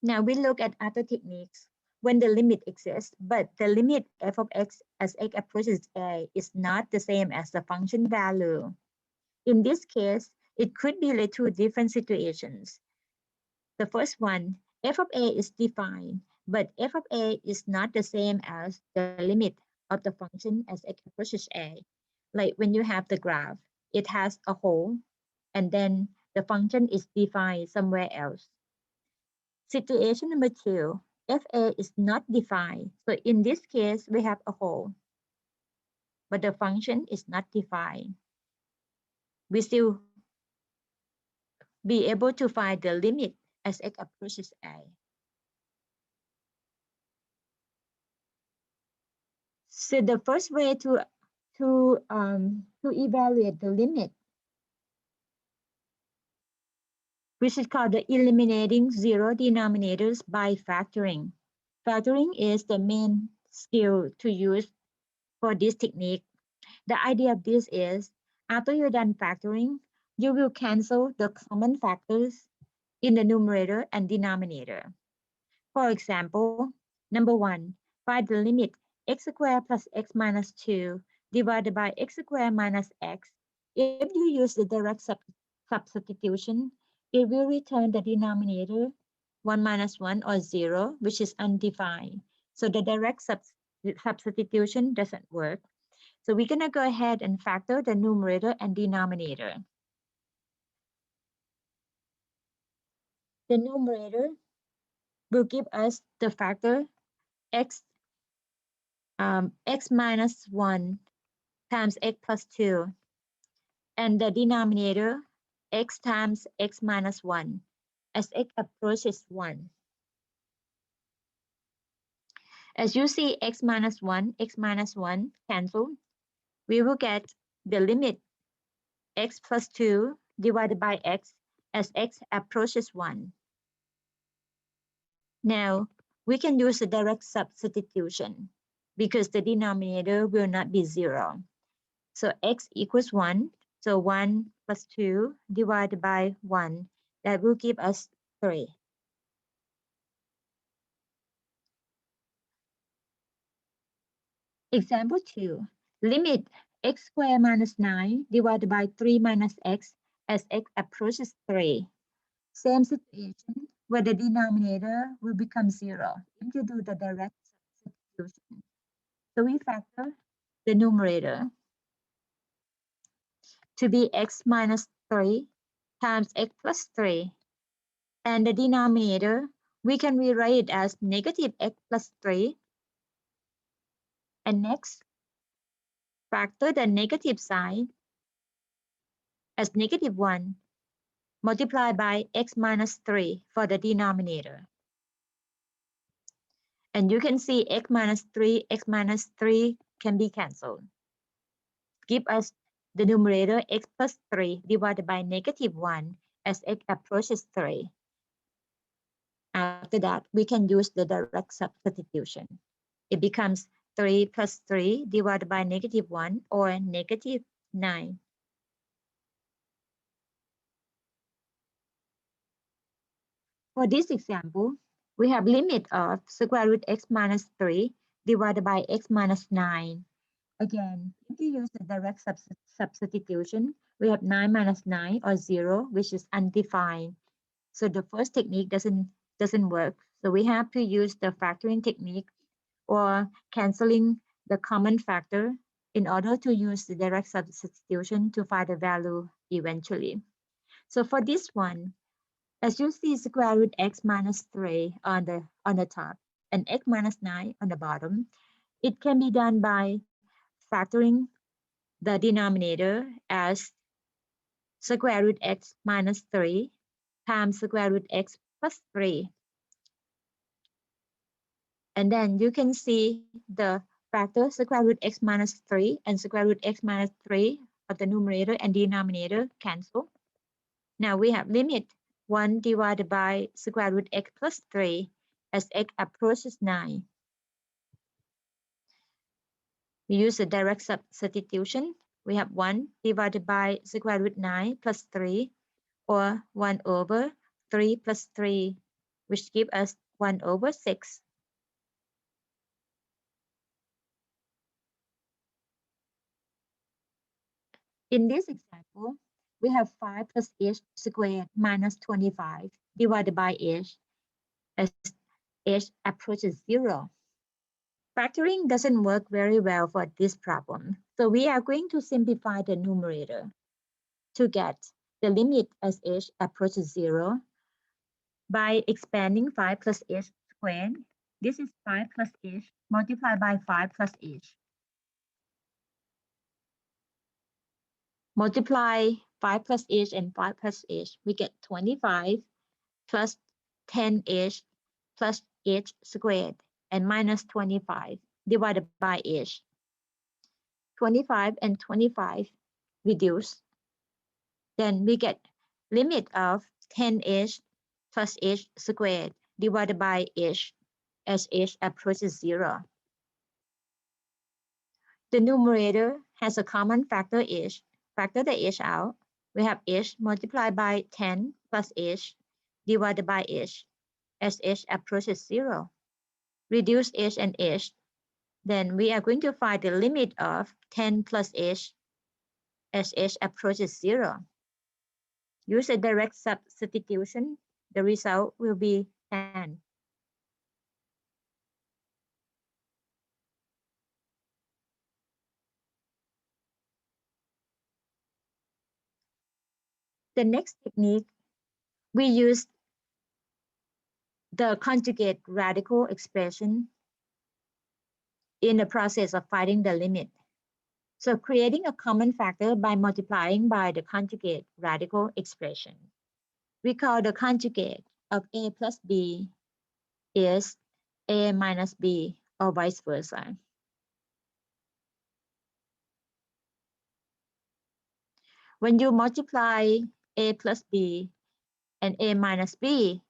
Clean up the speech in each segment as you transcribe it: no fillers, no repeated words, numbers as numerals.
Now we look at other techniques when the limit exists, but the limit f of x as x approaches a is not the same as the function value. In this case, it could be related to different situations. The first one, f of a is defined, but f of a is not the same as the limit of the function as x approaches a. Like when you have the graph, it has a hole, and then the function is defined somewhere else. Situation number 2, fa is not defined. So in this case, we have a hole, but the function is not defined. We still be able to find the limit as x approaches a. So the first way to evaluate the limit, which is called the eliminating zero denominators by factoring. Factoring is the main skill to use for this technique. The idea of this is, after you're done factoring, you will cancel the common factors in the numerator and denominator. For example, number 1, find the limit x squared plus x minus 2 divided by x squared minus x. If you use the direct substitution, it will return the denominator 1 minus 1 or 0, which is undefined. So the direct substitution doesn't work. So we're going to go ahead and factor the numerator and denominator. The numerator will give us the factor x minus 1 times x plus 2, and the denominator x times x minus 1 as x approaches 1. As you see x minus 1 cancel, we will get the limit x plus 2 divided by x as x approaches 1. Now, we can use the direct substitution because the denominator will not be 0. So x equals 1. So 1 plus 2 divided by 1, that will give us 3. Example 2, limit x squared minus 9 divided by 3 minus x as x approaches 3. Same situation where the denominator will become 0 if you do the direct substitution. So we factor the numerator to be x minus 3 times x plus 3. And the denominator, we can rewrite it as negative x plus 3. And next, factor the negative sign as negative 1 multiplied by x minus 3 for the denominator. And you can see x minus 3 can be cancelled. Give us the numerator x plus 3 divided by negative 1 as x approaches 3. After that, we can use the direct substitution. It becomes 3 plus 3 divided by negative 1 or negative 9. For this example, we have limit of square root x minus 3 divided by x minus 9. Again, if you use the direct substitution, we have 9 minus 9 or 0, which is undefined. So the first technique doesn't work. So we have to use the factoring technique or canceling the common factor in order to use the direct substitution to find the value eventually. So for this one, as you see square root x minus 3 on the top and x minus 9 on the bottom, it can be done by factoring the denominator as square root x minus 3 times square root x plus 3. And then you can see the factor square root x minus 3 and square root x minus 3 of the numerator and denominator cancel. Now we have limit 1 divided by square root x plus 3 as x approaches 9. We use the direct substitution. We have 1 divided by square root 9 plus 3 or 1 over 3 plus 3 which gives us 1/6. In this example, we have 5 plus h squared minus 25 divided by h as h approaches 0. Factoring doesn't work very well for this problem, so we are going to simplify the numerator to get the limit as h approaches 0 by expanding 5 plus h squared. This is 5 plus h multiplied by 5 plus h. Multiply 5 plus h and 5 plus h, we get 25 plus 10h plus h squared and minus 25 divided by h. 25 and 25 reduce. Then we get limit of 10h plus h squared divided by h as h approaches 0. The numerator has a common factor h. Factor the h out. We have h multiplied by 10 plus h divided by h as h approaches 0. Reduce h and h. Then we are going to find the limit of 10 plus h as h approaches 0. Use a direct substitution. The result will be 10. The next technique, we use the conjugate radical expression in the process of finding the limit. So creating a common factor by multiplying by the conjugate radical expression. We call the conjugate of a plus b is a minus b or vice versa. When you multiply a plus b and a minus b,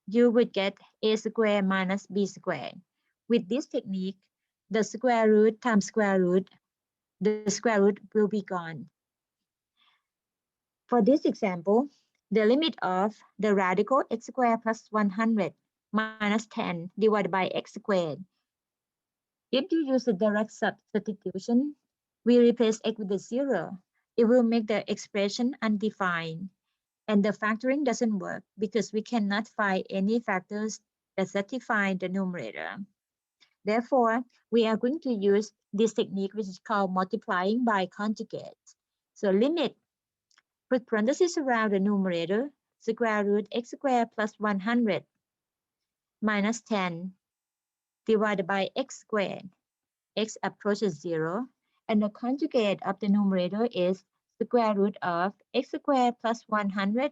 you would get a squared minus b squared. With this technique, the square root times square root, the square root will be gone. For this example, the limit of the radical x squared plus 100 minus 10 divided by x squared. If you use the direct substitution, we replace x with a 0. It will make the expression undefined. And the factoring doesn't work because we cannot find any factors that satisfy the numerator. Therefore, we are going to use this technique, which is called multiplying by conjugate. So limit, put parentheses around the numerator, square root x squared plus 100 minus 10 divided by x squared. X approaches 0, and the conjugate of the numerator is square root of x squared plus 100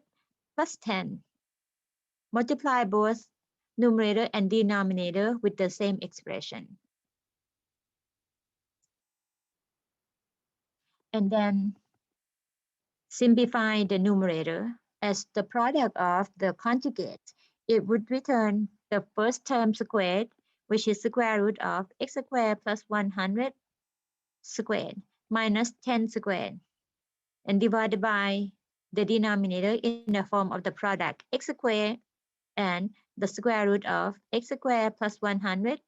plus 10. Multiply both numerator and denominator with the same expression. And then simplify the numerator as the product of the conjugate. It would return the first term squared, which is square root of x squared plus 100 squared minus 10 squared, and divided by the denominator in the form of the product x squared and the square root of x squared plus 100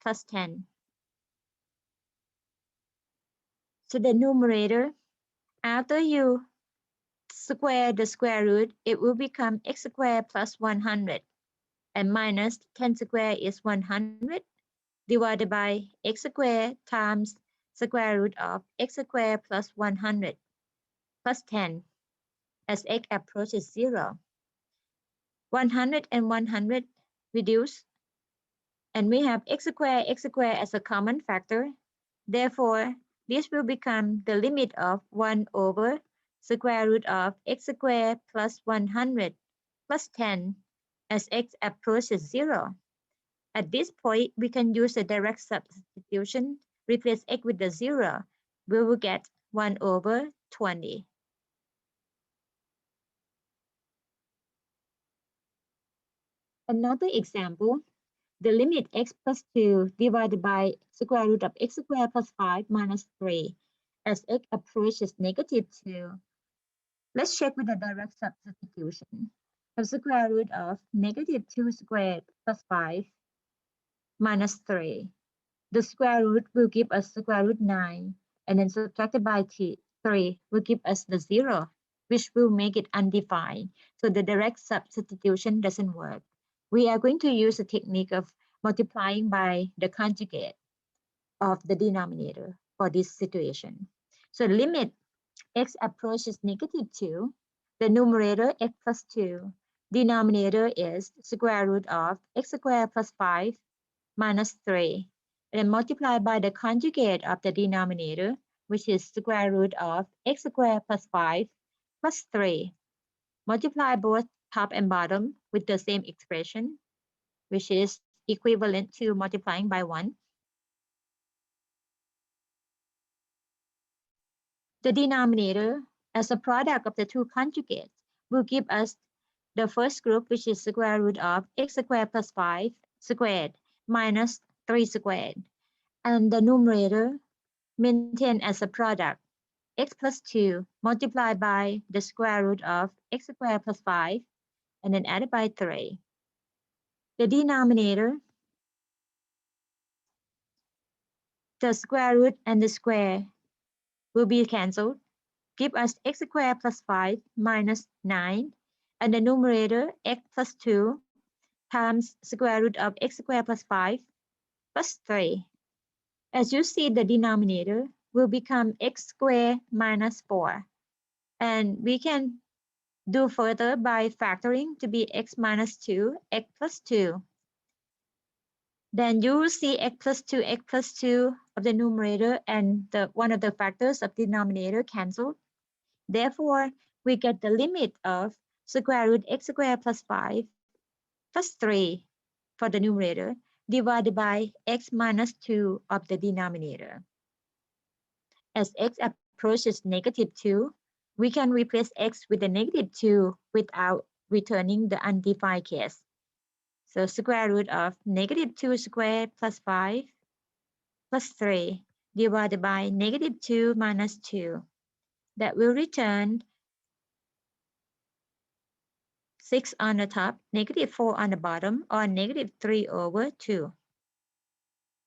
plus 10. So the numerator, after you square the square root, it will become x squared plus 100, and minus 10 squared is 100 divided by x squared times square root of x squared plus 100 plus 10 as x approaches 0. 100 and 100 reduce, and we have x squared as a common factor. Therefore, this will become the limit of 1 over square root of x squared plus 100 plus 10 as x approaches 0. At this point, we can use a direct substitution, replace x with the 0. We will get 1 over 20. Another example, the limit x plus 2 divided by square root of x squared plus 5 minus 3 as x approaches negative 2. Let's check with the direct substitution. The square root of negative 2 squared plus 5 minus 3. The square root will give us square root 9, and then subtracted by 3 will give us the 0, which will make it undefined. So the direct substitution doesn't work. We are going to use a technique of multiplying by the conjugate of the denominator for this situation. So limit x approaches negative 2, the numerator x plus 2, denominator is square root of x squared plus 5 minus 3, and then multiply by the conjugate of the denominator, which is square root of x squared plus 5 plus 3. Multiply both top and bottom with the same expression, which is equivalent to multiplying by 1. The denominator, as a product of the two conjugates, will give us the first group, which is square root of x squared plus 5 squared minus 3 squared. And the numerator maintained as a product, x plus 2 multiplied by the square root of x squared plus 5, and then added by 3. The denominator, the square root and the square will be cancelled, give us x squared plus 5 minus 9, and the numerator x plus 2 times square root of x squared plus 5 plus 3. As you see, the denominator will become x squared minus 4. And we can do further by factoring to be x minus 2, x plus 2. Then you will see x plus 2 of the numerator and one of the factors of the denominator cancelled. Therefore, we get the limit of square root x squared plus 5 plus 3 for the numerator divided by x minus 2 of the denominator. As x approaches negative 2, we can replace x with the negative 2 without returning the undefined case. So square root of negative 2 squared plus 5 plus 3 divided by negative 2 minus 2. That will return 6 on the top, negative 4 on the bottom, or negative 3 over 2.